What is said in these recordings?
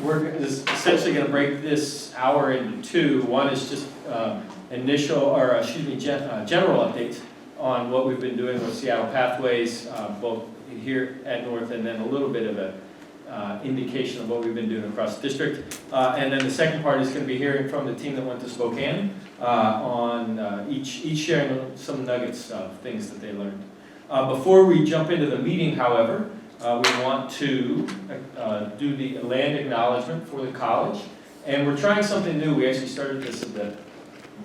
we're essentially going to break this hour into two. One is just general updates on what we've been doing with Seattle Pathways, both here at North, and then a little bit of a indication of what we've been doing across the district. And then the second part is going to be hearing from the team that went to Spokane on each sharing some nuggets of things that they learned. Before we jump into the meeting, however, we want to do the land acknowledgement for the college. And we're trying something new. We actually started this at the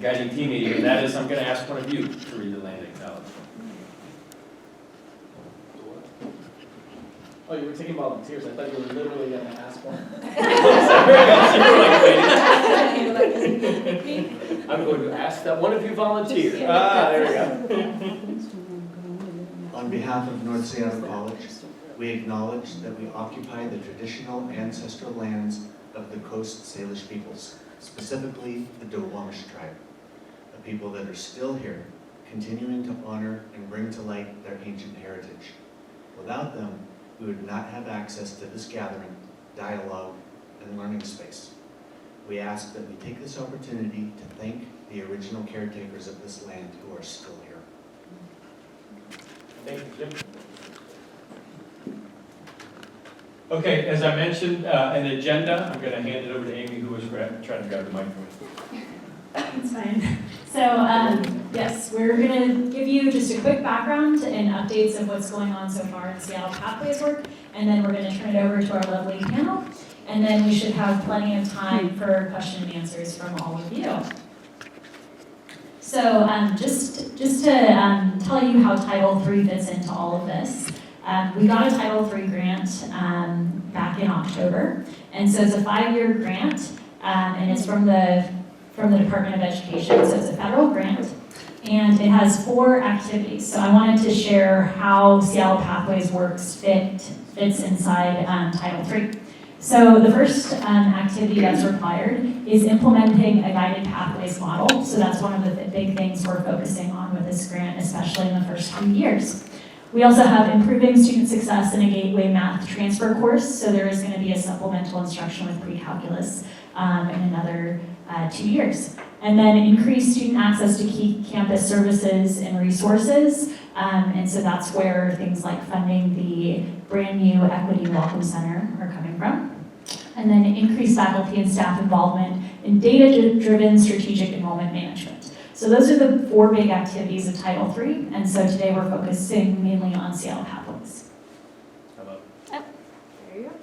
guiding team meeting, and that is I'm going to ask one of you to read the land acknowledgement. Oh, you were taking volunteers. I thought you were literally going to ask one. I'm going to ask that one of you volunteer. There we go. On behalf of North Seattle College, we acknowledge that we occupy the traditional ancestral lands of the Coast Salish peoples, specifically the Duwamish tribe, a people that are still here, continuing to honor and bring to light their ancient heritage. Without them, we would not have access to this gathering, dialogue, and learning space. We ask that we take this opportunity to thank the original caretakers of this land who are still here. Thank you, Jim. Okay, as I mentioned, an agenda. I'm going to hand it over to Amy, who was trying to grab the microphone. It's fine. So, yes, we're going to give you just a quick background and updates of what's going on so far in Seattle Pathways work, and then we're going to turn it over to our lovely panel, and then we should have plenty of time for question and answers from all of you. So, just to tell you how Title III fits into all of this. We got a Title III grant back in October, and so it's a 5-year grant, and it's from the Department of Education, so it's a federal grant, and it has 4 activities. So I wanted to share how Seattle Pathways works fits inside Title III. So the first activity that's required is implementing a guided pathways model. So that's one of the big things we're focusing on with this grant, especially in the first few years. We also have improving student success in a gateway math transfer course. So there is going to be a supplemental instruction with pre-calculus in another 2 years. And then increase student access to key campus services and resources. And so that's where things like funding the brand new Equity Welcome Center are coming from. And then increase faculty and staff involvement in data-driven strategic enrollment management. So those are the 4 big activities of Title III. And so today we're focusing mainly on Seattle Pathways. How about? Oh, there you go.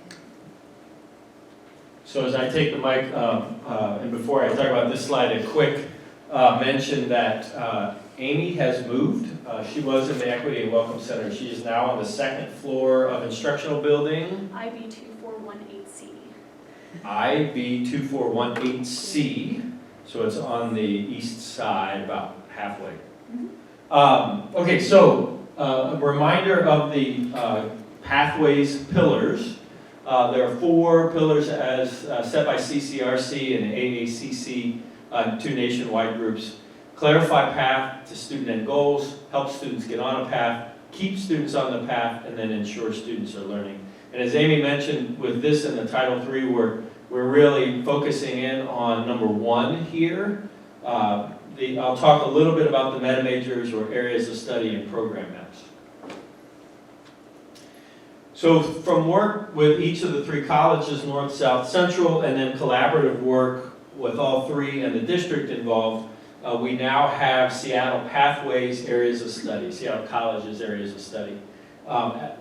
So as I take the mic, and before I talk about this slide, a quick mention that Amy has moved. She was in the Equity and Welcome Center. She is now on the 2nd floor of instructional building. IB2418C. IB2418C. So it's on the east side, about halfway. Okay, so a reminder of the Pathways pillars. There are 4 pillars as set by CCRC and AACC, 2 nationwide groups. Clarify path to student end goals, help students get on a path, keep students on the path, and then ensure students are learning. And as Amy mentioned, with this in the Title III, we're really focusing in on number 1 here. I'll talk a little bit about the meta majors or areas of study and program maps. So from work with each of the 3 colleges, North, South, Central, and then collaborative work with all 3 and the district involved, we now have Seattle Pathways areas of study, Seattle Colleges areas of study.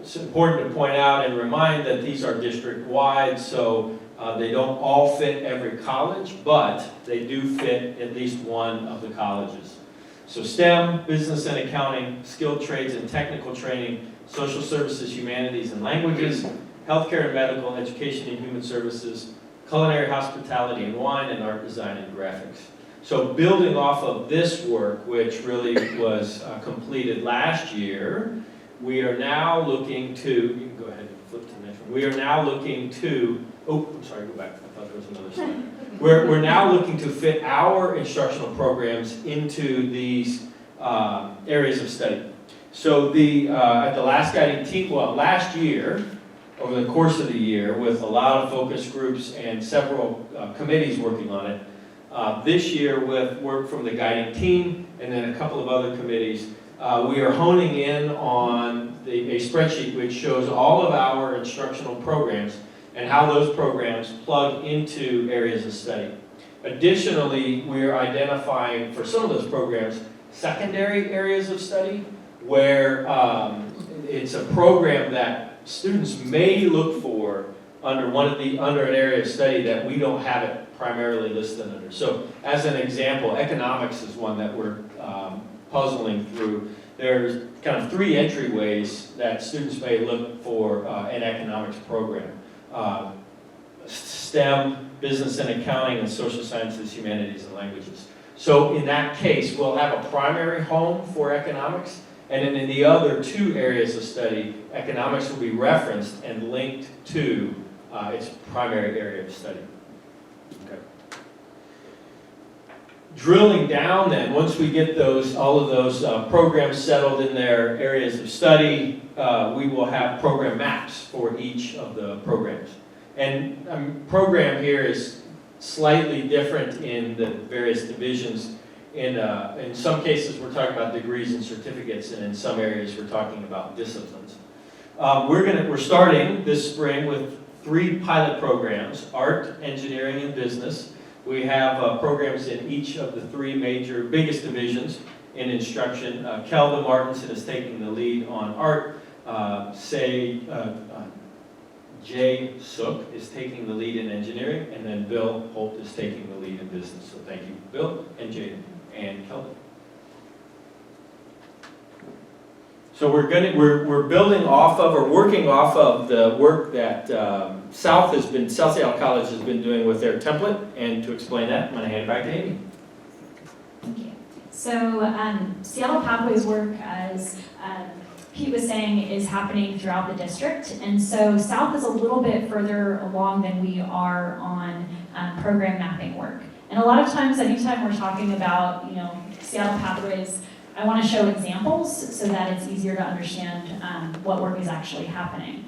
It's important to point out and remind that these are district-wide, so they don't all fit every college, but they do fit at least one of the colleges. So STEM, business and accounting, skilled trades and technical training, social services, humanities and languages, healthcare and medical, education and human services, culinary, hospitality and wine, and art, design, and graphics. So building off of this work, which really was completed last year, we are now looking to, you can go ahead and flip to the next one. We are now looking to, oh, I'm sorry, go back. I thought there was another slide. We're now looking to fit our instructional programs into these areas of study. So at the last guiding team, well, last year, over the course of the year with a lot of focus groups and several committees working on it. This year with work from the guiding team and then a couple of other committees, we are honing in on a spreadsheet which shows all of our instructional programs and how those programs plug into areas of study. Additionally, we're identifying for some of those programs secondary areas of study where it's a program that students may look for under an area of study that we don't have it primarily listed under. So as an example, economics is one that we're puzzling through. There's kind of 3 entryways that students may look for an economics program. STEM, business and accounting, and social sciences, humanities, and languages. So in that case, we'll have a primary home for economics, and then in the other 2 areas of study, economics will be referenced and linked to its primary area of study. Okay. Drilling down then, once we get all of those programs settled in their areas of study, we will have program maps for each of the programs. And program here is slightly different in the various divisions. In some cases, we're talking about degrees and certificates, and in some areas, we're talking about disciplines. We're starting this spring with 3 pilot programs: art, engineering, and business. We have programs in each of the 3 biggest divisions in instruction. Kelvin Martinson is taking the lead on art. Jay Sook is taking the lead in engineering, and then Bill Holt is taking the lead in business. So thank you, Bill and Jay and Kelvin. So we're building off of, or working off of, the work that South Seattle College has been doing with their template. And to explain that, I'm going to hand it back to Amy. Thank you. So Seattle Pathways work, as Pete was saying, is happening throughout the district. And so South is a little bit further along than we are on program mapping work. And a lot of times, anytime we're talking about, Seattle Pathways, I want to show examples so that it's easier to understand what work is actually happening.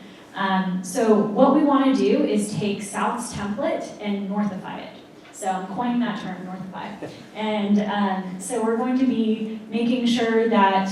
So what we want to do is take South's template and northify it. So I'm coining that term, northify. And so we're going to be making sure that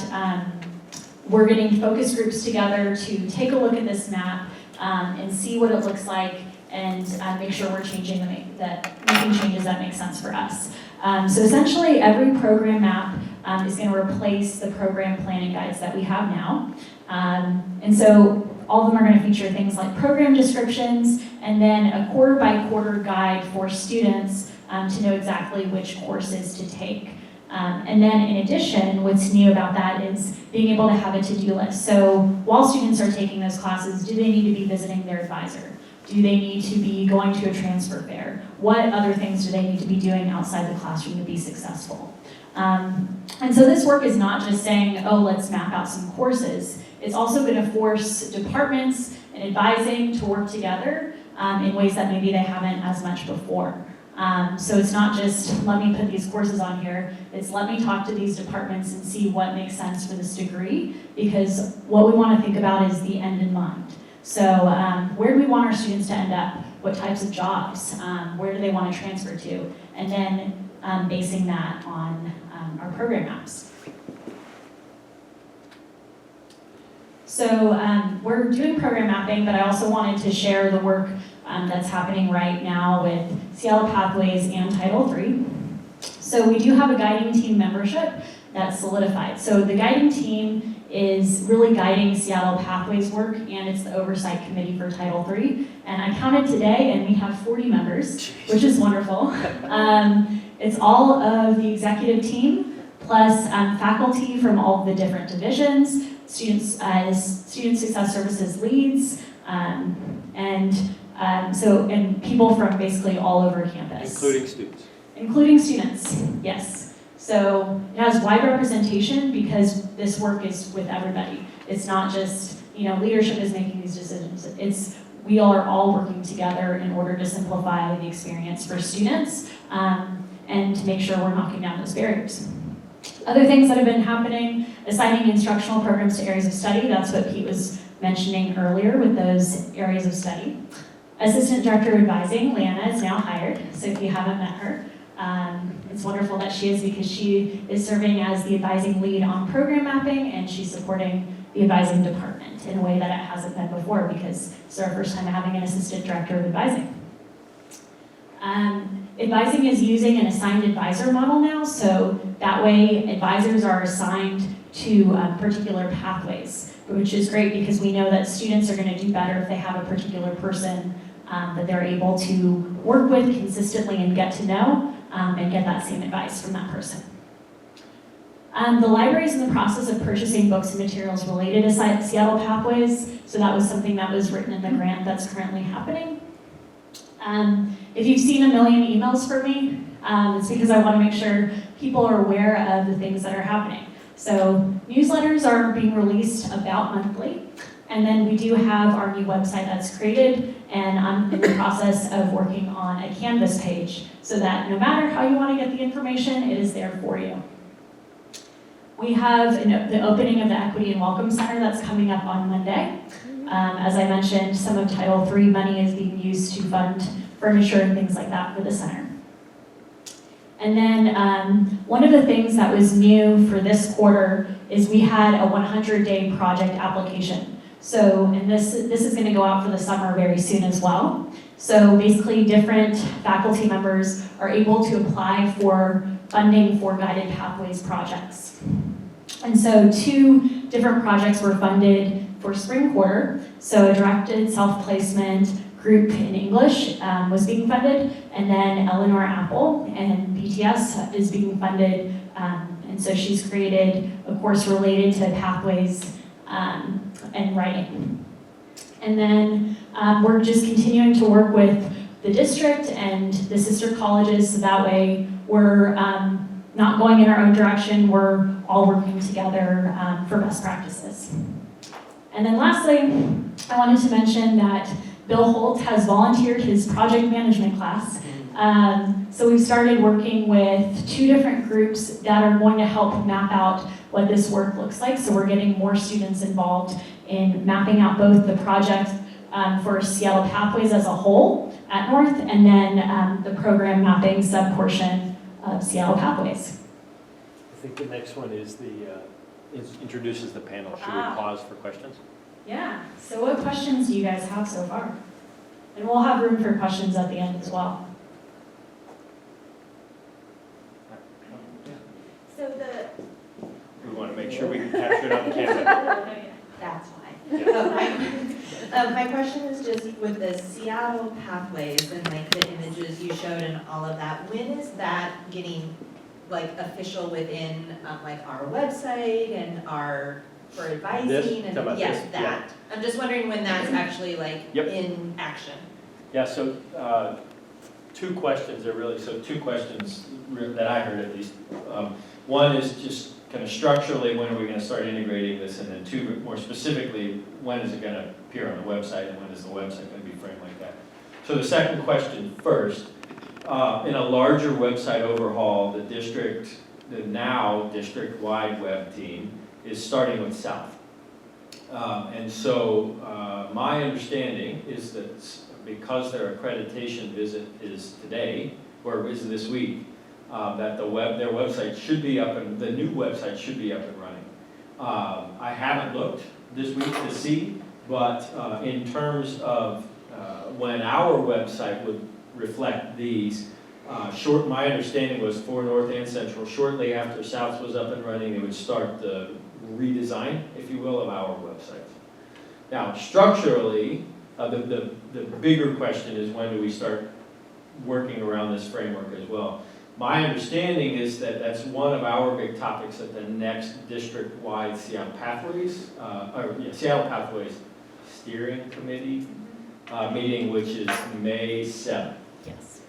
we're getting focus groups together to take a look at this map and see what it looks like, and make sure we're making changes that make sense for us. So essentially, every program map is going to replace the program planning guides that we have now. And so all of them are going to feature things like program descriptions, and then a quarter-by-quarter guide for students to know exactly which courses to take. And then in addition, what's new about that is being able to have a to-do list. So while students are taking those classes, do they need to be visiting their advisor? Do they need to be going to a transfer fair? What other things do they need to be doing outside the classroom to be successful? And so this work is not just saying, oh, let's map out some courses. It's also going to force departments and advising to work together in ways that maybe they haven't as much before. So it's not just, let me put these courses on here, it's let me talk to these departments and see what makes sense for this degree, because what we want to think about is the end in mind. So where do we want our students to end up? What types of jobs? Where do they want to transfer to? And then basing that on our program maps. So we're doing program mapping, but I also wanted to share the work that's happening right now with Seattle Pathways and Title III. So we do have a guiding team membership that's solidified. So the guiding team is really guiding Seattle Pathways work, and it's the oversight committee for Title III. And I counted today, and we have 40 members, which is wonderful. It's all of the executive team, plus faculty from all of the different divisions, students as student success services leads, and people from basically all over campus. Including students. Including students, yes. So it has wide representation because this work is with everybody. It's not just, leadership is making these decisions. We are all working together in order to simplify the experience for students and to make sure we're knocking down those barriers. Other things that have been happening, assigning instructional programs to areas of study, that's what Pete was mentioning earlier with those areas of study. Assistant Director of Advising, Leanna, is now hired, so if you haven't met her, it's wonderful that she is because she is serving as the advising lead on program mapping and she's supporting the advising department in a way that it hasn't been before because it's our first time having an Assistant Director of Advising. Advising is using an assigned advisor model now, so that way advisors are assigned to particular pathways, which is great because we know that students are going to do better if they have a particular person that they're able to work with consistently and get to know and get that same advice from that person. The library is in the process of purchasing books and materials related to Seattle Pathways, so that was something that was written in the grant that's currently happening. If you've seen a million emails from me, it's because I want to make sure people are aware of the things that are happening. So newsletters are being released about monthly, and then we do have our new website that's created, and I'm in the process of working on a Canvas page so that no matter how you want to get the information, it is there for you. We have the opening of the Equity and Welcome Center that's coming up on Monday. As I mentioned, some of Title III money is being used to fund furniture and things like that for the center. And then one of the things that was new for this quarter is we had a 100-day project application. So, and this is going to go out for the summer very soon as well. So basically different faculty members are able to apply for funding for guided pathways projects. And so 2 different projects were funded for spring quarter. So a directed self-placement group in English was being funded, and then Eleanor Apple and BTS is being funded, and so she's created a course related to pathways and writing. And then we're just continuing to work with the district and the sister colleges, so that way we're not going in our own direction, we're all working together for best practices. And then lastly, I wanted to mention that Bill Holt has volunteered his project management class. So we've started working with 2 different groups that are going to help map out what this work looks like. So we're getting more students involved in mapping out both the project for Seattle Pathways as a whole at North, and then the program mapping sub-portion of Seattle Pathways. I think the next one is introduces the panel. Should we pause for questions? Yeah, so what questions do you guys have so far? And we'll have room for questions at the end as well. So We want to make sure we can capture it on camera. That's why. Yeah. My question is just with the Seattle Pathways and like the images you showed and all of that, when is that getting like official within like our website and our, for advising? This? And Talk about yes, this? that. I'm just wondering when that's actually like Yep. in action. Yeah, so 2 questions there really, so 2 questions that I heard at least. One is just kind of structurally, when are we going to start integrating this? And then 2, more specifically, when is it going to appear on the website and when is the website going to be framed like that? So the second question first, in a larger website overhaul, the now district-wide web team is starting with South. And so my understanding is that because their accreditation visit is today, or is this week, that their website should be up and the new website should be up and running. I haven't looked this week to see, but in terms of when our website would reflect these, my understanding was for North and Central, shortly after South was up and running, they would start the redesign, if you will, of our website. Now, structurally, the bigger question is when do we start working around this framework as well? My understanding is that that's one of our big topics at the next district-wide Seattle Pathways, Seattle Pathways Steering Committee meeting, which is May 7th. Yes.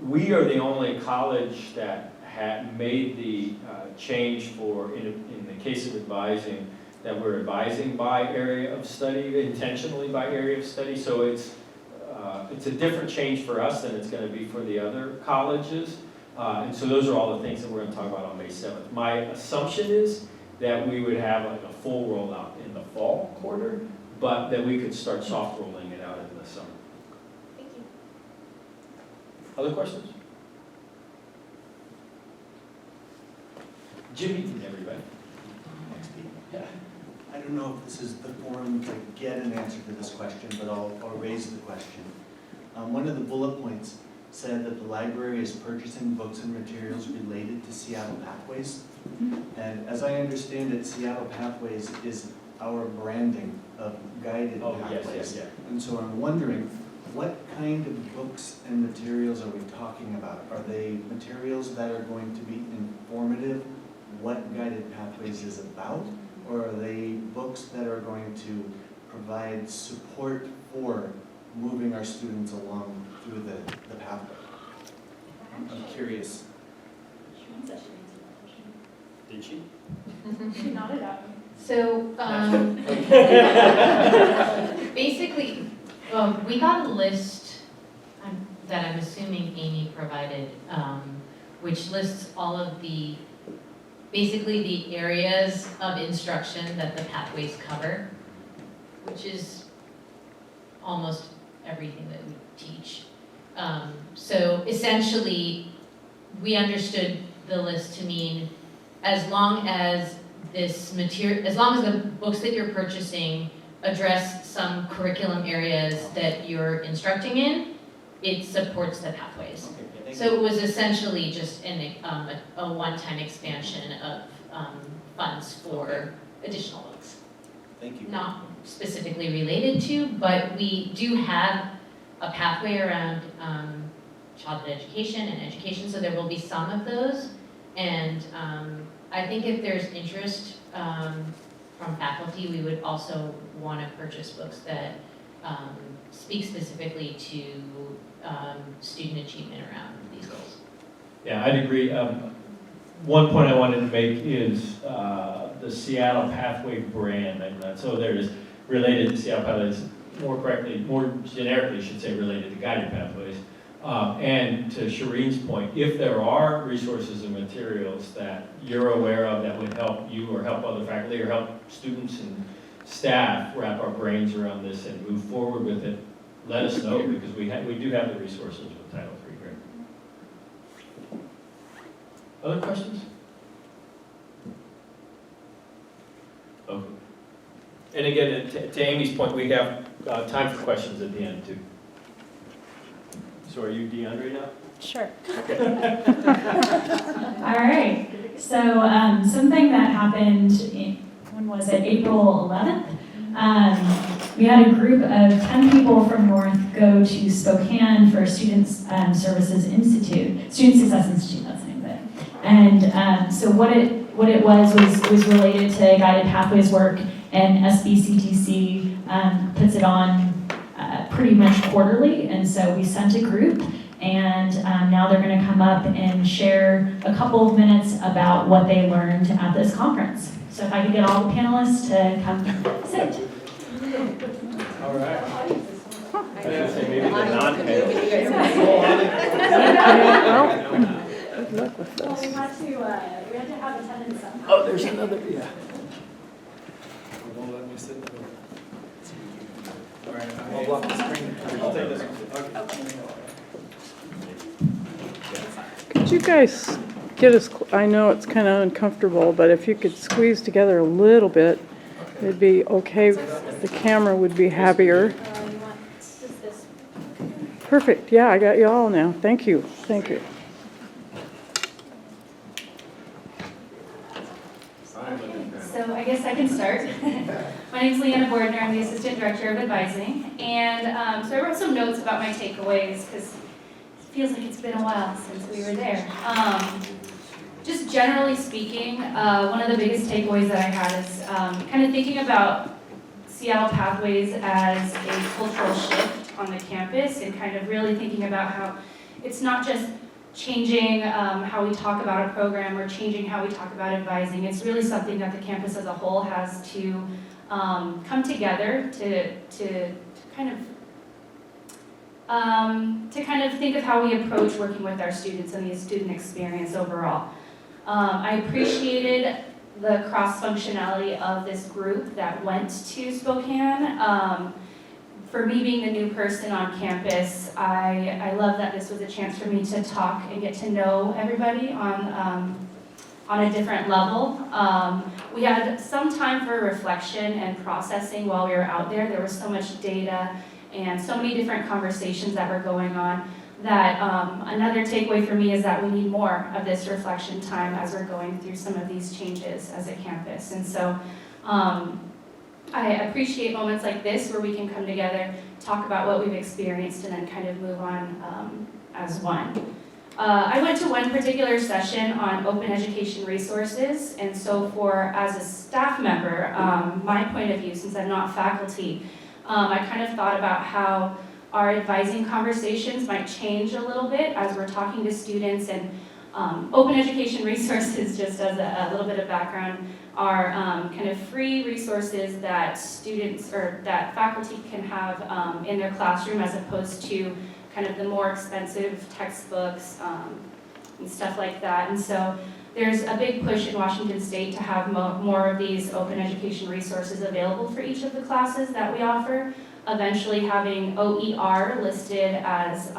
We are the only college that had made the change for, in the case of advising, that we're advising by area of study, intentionally by area of study. So it's a different change for us than it's going to be for the other colleges. And so those are all the things that we're going to talk about on May 7th. My assumption is that we would have like a full rollout in the fall quarter, but that we could start soft rolling it out in the summer. Thank you. Other questions? Jimmy, everybody. Yeah. I don't know if this is the forum to get an answer to this question, but I'll raise the question. One of the bullet points said that the library is purchasing books and materials related to Seattle Pathways. And as I understand it, Seattle Pathways is our branding of guided Oh, yes, pathways. yes, And so I'm wondering, what kind of books and materials are we talking about? Are they materials that are going to be informative, what guided pathways is about? Or are they books that are going to provide support for moving our students along through the pathway? I'm curious. Did she? She nodded at me. So, basically, we got a list that I'm assuming Amy provided, which lists all of the, basically the areas of instruction that the pathways cover, which is almost everything that we teach. So essentially, we understood the list to mean as long as this material, as long as the books that you're purchasing address some curriculum areas that you're instructing in, it supports the pathways. Okay, So it was essentially just a one-time expansion of funds for additional books. Thank you. Not specifically related to, but we do have a pathway around childhood education and education, so there will be some of those. And I think if there's interest from faculty, we would also want to purchase books that speak specifically to student achievement around these goals. Yeah, I'd agree. One point I wanted to make is the Seattle Pathway brand, and so there is related to Seattle Pathways, more correctly, more generically, should say related to guided pathways. And to Shireen's point, if there are resources and materials that you're aware of that would help you or help other faculty or help students and staff wrap our brains around this and move forward with it, let us know, because we do have the resources with Title III grant. Other questions? Okay. And again, to Amy's point, we have time for questions at the end too. So are you DeAndre now? Sure. All right, so something that happened when was it, April 11th? We had a group of 10 people from North go to Spokane for Student Success Institute, that's the name of it. And so what it was related to guided pathways work, and SBCTC puts it on pretty much quarterly, and so we sent a group, and now they're going to come up and share a couple of minutes about what they learned at this conference. So if I could get all the panelists to come sit. All right. I was going to say maybe the non-panel. Good luck with Well, this. we had to have attendance somehow. Oh, there's another, yeah. Won't let me sit in the middle. All right, I'll block the screen. I'll take this one. Okay. Could you guys get us, I know it's kind of uncomfortable, but if you could squeeze together a little bit, it'd be okay. The camera would be happier. You want just this? Perfect, yeah, I got you all now. Thank you, thank you. So I guess I can start. My name's Leanna Bordner, I'm the Assistant Director of Advising. And so I wrote some notes about my takeaways because it feels like it's been a while since we were there. Just generally speaking, one of the biggest takeaways that I had is kind of thinking about Seattle Pathways as a cultural shift on the campus and kind of really thinking about how it's not just changing how we talk about a program or changing how we talk about advising. It's really something that the campus as a whole has to come together to kind of think of how we approach working with our students and the student experience overall. I appreciated the cross-functionality of this group that went to Spokane. For me being the new person on campus, I love that this was a chance for me to talk and get to know everybody on a different level. We had some time for reflection and processing while we were out there. There was so much data and so many different conversations that were going on that another takeaway for me is that we need more of this reflection time as we're going through some of these changes as a campus. And so I appreciate moments like this where we can come together, talk about what we've experienced, and then kind of move on as one. I went to one particular session on open education resources, and so as a staff member, my point of view, since I'm not faculty, I kind of thought about how our advising conversations might change a little bit as we're talking to students, and open education resources, just as a little bit of background, are kind of free resources that students or that faculty can have in their classroom, as opposed to kind of the more expensive textbooks and stuff like that. And so there's a big push in Washington State to have more of these open education resources available for each of the classes that we offer, eventually having OER listed as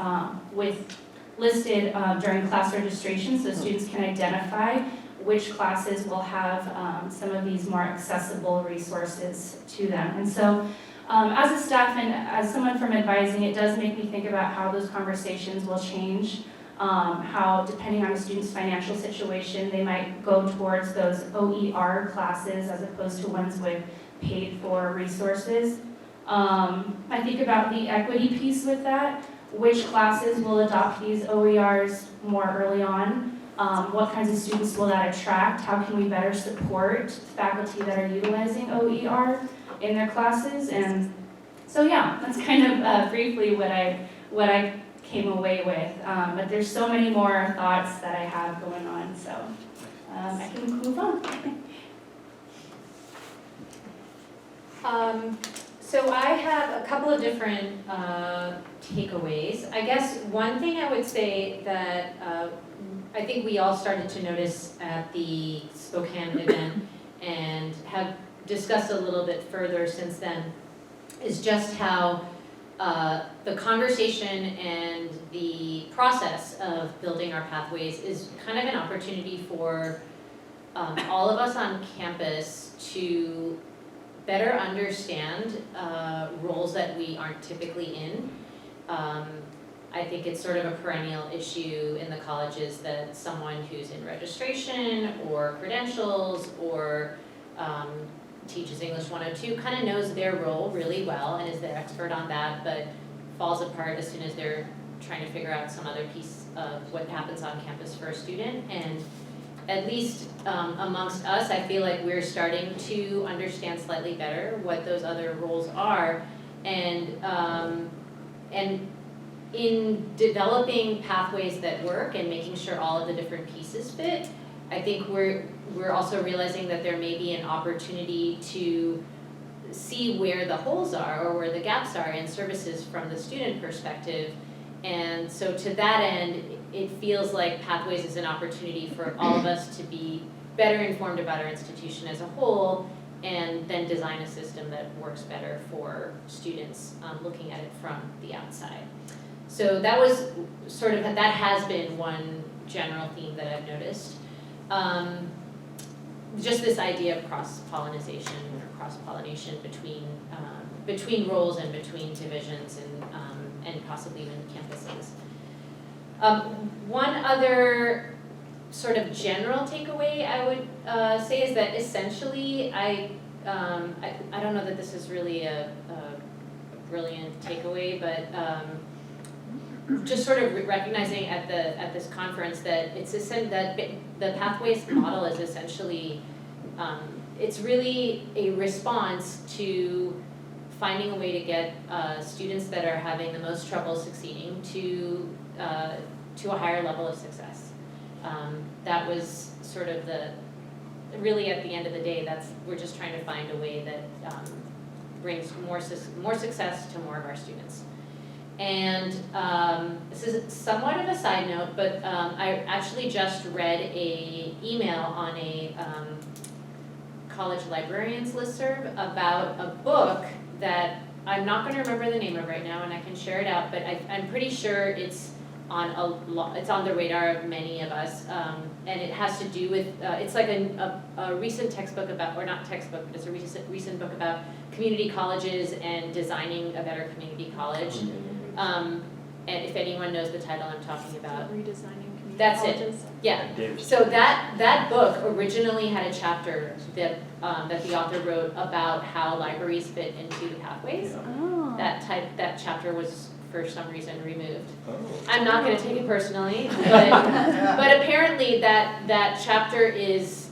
listed during class registration, so students can identify which classes will have some of these more accessible resources to them. And so as a staff and as someone from advising, it does make me think about how those conversations will change, how depending on a student's financial situation, they might go towards those OER classes as opposed to ones with paid for resources. I think about the equity piece with that, which classes will adopt these OERs more early on. What kinds of students will that attract? How can we better support faculty that are utilizing OER in their classes? And so yeah, that's kind of briefly what I came away with. But there's so many more thoughts that I have going on, so I can move on. So I have a couple of different takeaways. I guess one thing I would say that I think we all started to notice at the Spokane event and have discussed a little bit further since then is just how the conversation and the process of building our pathways is kind of an opportunity for all of us on campus to better understand roles that we aren't typically in. I think it's sort of a perennial issue in the colleges that someone who's in registration or credentials or teaches English 102 kind of knows their role really well and is the expert on that, but falls apart as soon as they're trying to figure out some other piece of what happens on campus for a student. And at least amongst us, I feel like we're starting to understand slightly better what those other roles are, and in developing pathways that work and making sure all of the different pieces fit, I think we're also realizing that there may be an opportunity to see where the holes are or where the gaps are in services from the student perspective. And so to that end, it feels like Pathways is an opportunity for all of us to be better informed about our institution as a whole, and then design a system that works better for students looking at it from the outside. So that was sort of, that has been one general theme that I've noticed. Just this idea of cross-pollination or cross-pollination between roles and between divisions and possibly even campuses. One other sort of general takeaway I would say is that essentially I don't know that this is really a brilliant takeaway, but just sort of recognizing at this conference that that the Pathways model is essentially it's really a response to finding a way to get students that are having the most trouble succeeding to a higher level of success. That was sort of really at the end of the day, we're just trying to find a way that brings more success to more of our students. And this is somewhat of a side note, but I actually just read an email on college librarians listserv about a book that I'm not gonna remember the name of right now, and I can share it out, but I'm pretty sure it's it's on the radar of many of us, and it has to do with, it's like a recent textbook about, or not textbook, but it's a recent book about community colleges and designing a better community college. And if anyone knows the title I'm talking about. Redesigning community That's it. colleges. Yeah, Dave. so that book originally had a chapter that the author wrote about how libraries fit into the pathways. Oh. That chapter was for some reason removed. Oh. I'm not gonna take it personally, but apparently that chapter is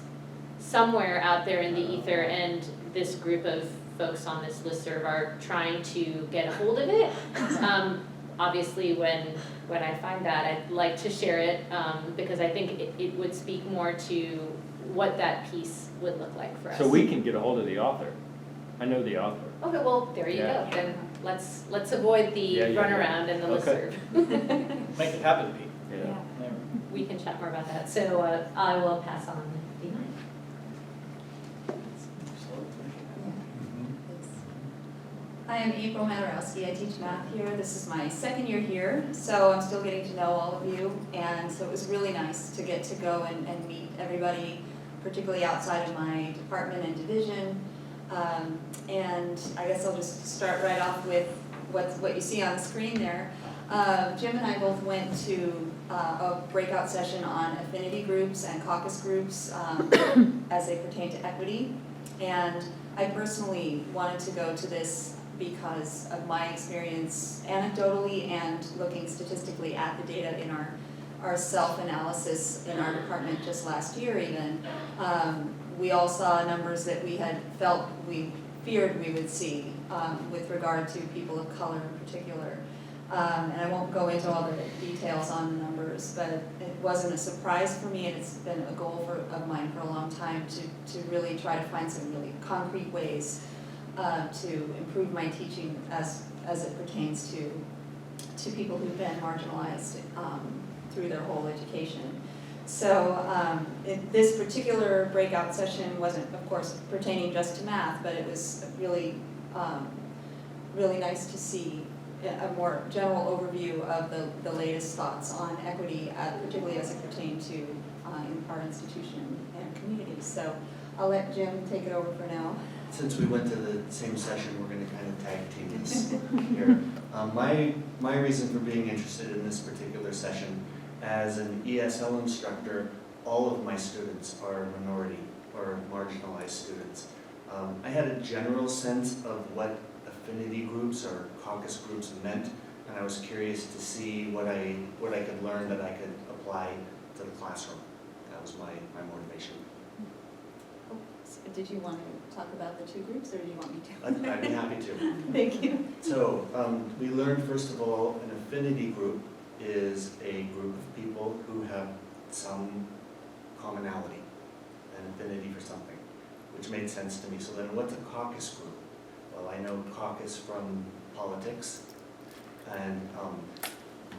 somewhere out there in the ether, and this group of folks on this listserv are trying to get a hold of it. Obviously, when I find that, I'd like to share it, because I think it would speak more to what that piece would look like for us. So we can get a hold of the author. I know the author. Okay, well, there you Yeah. go, then let's avoid the Yeah, yeah, runaround and the Okay. listserv. Make it happen, Pete. Yeah. We can chat more about that, so I will pass on the mic. Hi, I'm April Malarowski. I teach math here. This is my second year here, so I'm still getting to know all of you. And so it was really nice to get to go and meet everybody, particularly outside of my department and division. And I guess I'll just start right off with what you see on the screen there. Jim and I both went to a breakout session on affinity groups and caucus groups as they pertain to equity. And I personally wanted to go to this because of my experience anecdotally and looking statistically at the data in our self-analysis in our department just last year even. We all saw numbers that we had felt we feared we would see with regard to people of color in particular. And I won't go into all the details on the numbers, but it wasn't a surprise for me, and it's been a goal of mine for a long time to really try to find some really concrete ways to improve my teaching as it pertains to people who've been marginalized through their whole education. So this particular breakout session wasn't, of course, pertaining just to math, but it was really, really nice to see a more general overview of the latest thoughts on equity, particularly as it pertained to our institution and community. So I'll let Jim take it over for now. Since we went to the same session, we're going to kind of tag team this here. My reason for being interested in this particular session, as an ESL instructor, all of my students are minority or marginalized students. I had a general sense of what affinity groups or caucus groups meant, and I was curious to see what I could learn that I could apply to the classroom. That was my motivation. Did you want to talk about the two groups, or do you want me to? I'd be happy to. Thank you. So we learned, first of all, an affinity group is a group of people who have some commonality, an affinity for something, which made sense to me. So then what's a caucus group? Well, I know caucus from politics, and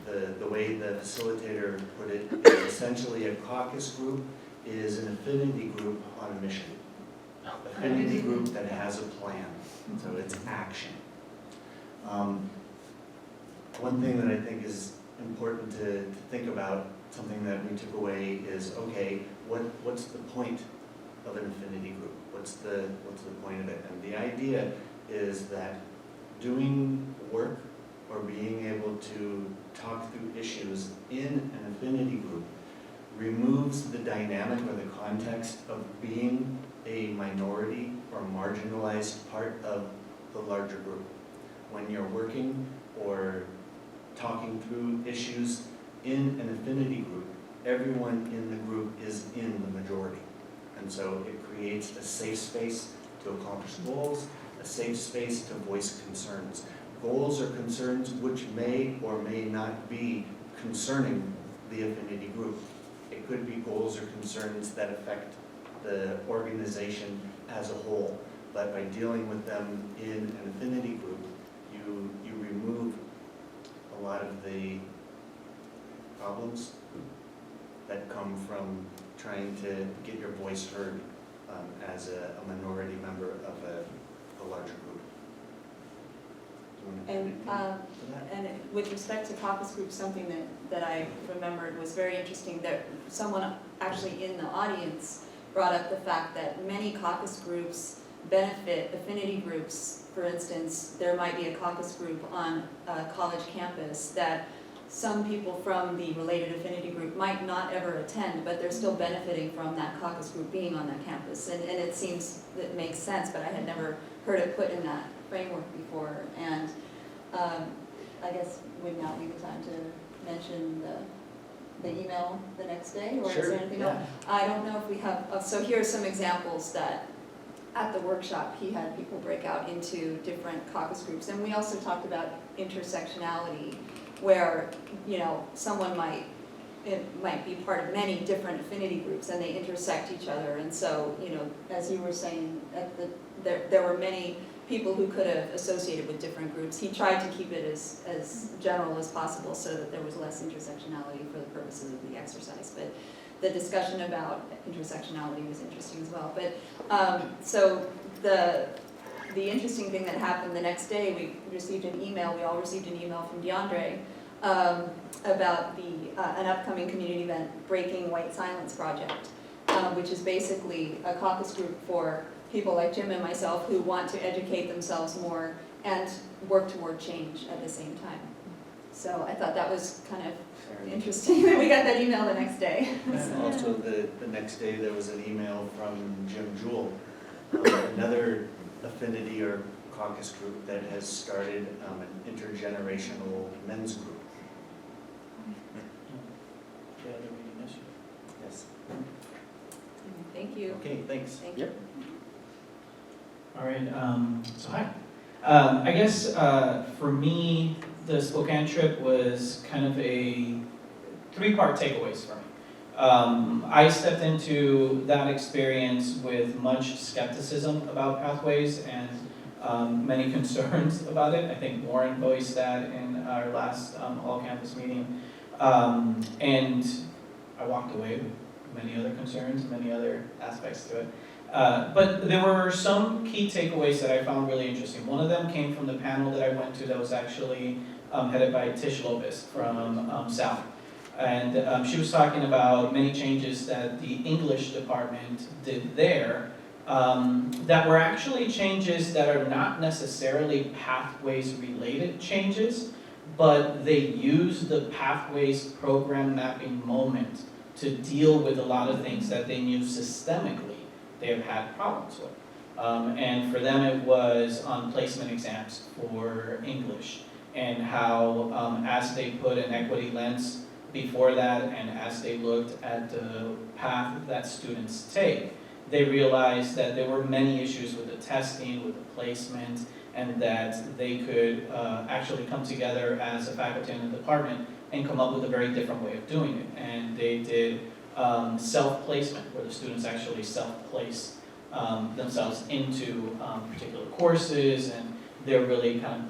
the way the facilitator put it, is essentially a caucus group is an affinity group on a mission. Affinity group that has a plan, so it's action. One thing that I think is important to think about, something that we took away is, okay, what's the point of an affinity group? What's the point of it? And the idea is that doing work or being able to talk through issues in an affinity group removes the dynamic or the context of being a minority or marginalized part of the larger group. When you're working or talking through issues in an affinity group, everyone in the group is in the majority. And so it creates a safe space to accomplish goals, a safe space to voice concerns. Goals or concerns which may or may not be concerning the affinity group. It could be goals or concerns that affect the organization as a whole, but by dealing with them in an affinity group, you remove a lot of the problems that come from trying to get your voice heard as a minority member of a larger group. Do you wanna And, add anything to that? And with respect to caucus groups, something that I remembered was very interesting, that someone actually in the audience brought up the fact that many caucus groups benefit affinity groups. For instance, there might be a caucus group on a college campus that some people from the related affinity group might not ever attend, but they're still benefiting from that caucus group being on that campus. And it seems that it makes sense, but I had never heard it put in that framework before. And I guess would now be the time to mention the email the next day, or is there anything else? I don't know if we have, so here are some examples that at the workshop, he had people break out into different caucus groups. And we also talked about intersectionality, where, you know, someone might be part of many different affinity groups and they intersect each other. And so, you know, as you were saying, there were many people who could have associated with different groups. He tried to keep it as general as possible so that there was less intersectionality for the purposes of the exercise. But the discussion about intersectionality was interesting as well. But so the interesting thing that happened the next day, we received an email, we all received an email from DeAndre about an upcoming community event, Breaking White Silence Project, which is basically a caucus group for people like Jim and myself who want to educate themselves more and work toward change at the same time. So I thought that was kind of interesting that we got that email the next day. And also the next day, there was an email from Jim Jewell, another affinity or caucus group that has started an intergenerational men's group. Yeah, they're meeting this year. Yes. Thank you. Okay, thanks. Thank you. All right, so hi. I guess for me, the Spokane trip was kind of a three-part takeaways for me. I stepped into that experience with much skepticism about pathways and many concerns about it. I think Warren voiced that in our last all-campus meeting. And I walked away with many other concerns, many other aspects to it. But there were some key takeaways that I found really interesting. One of them came from the panel that I went to that was actually headed by Tish Lopez from South. And she was talking about many changes that the English department did there that were actually changes that are not necessarily pathways related changes, but they use the pathways program mapping moment to deal with a lot of things that they knew systemically they have had problems with. And for them it was on placement exams for English, and how as they put an equity lens before that and as they looked at the path that students take, they realized that there were many issues with the testing, with the placement, and that they could actually come together as a faculty and a department and come up with a very different way of doing it. And they did self-placement, where the students actually self-place themselves into particular courses, and they're really kind of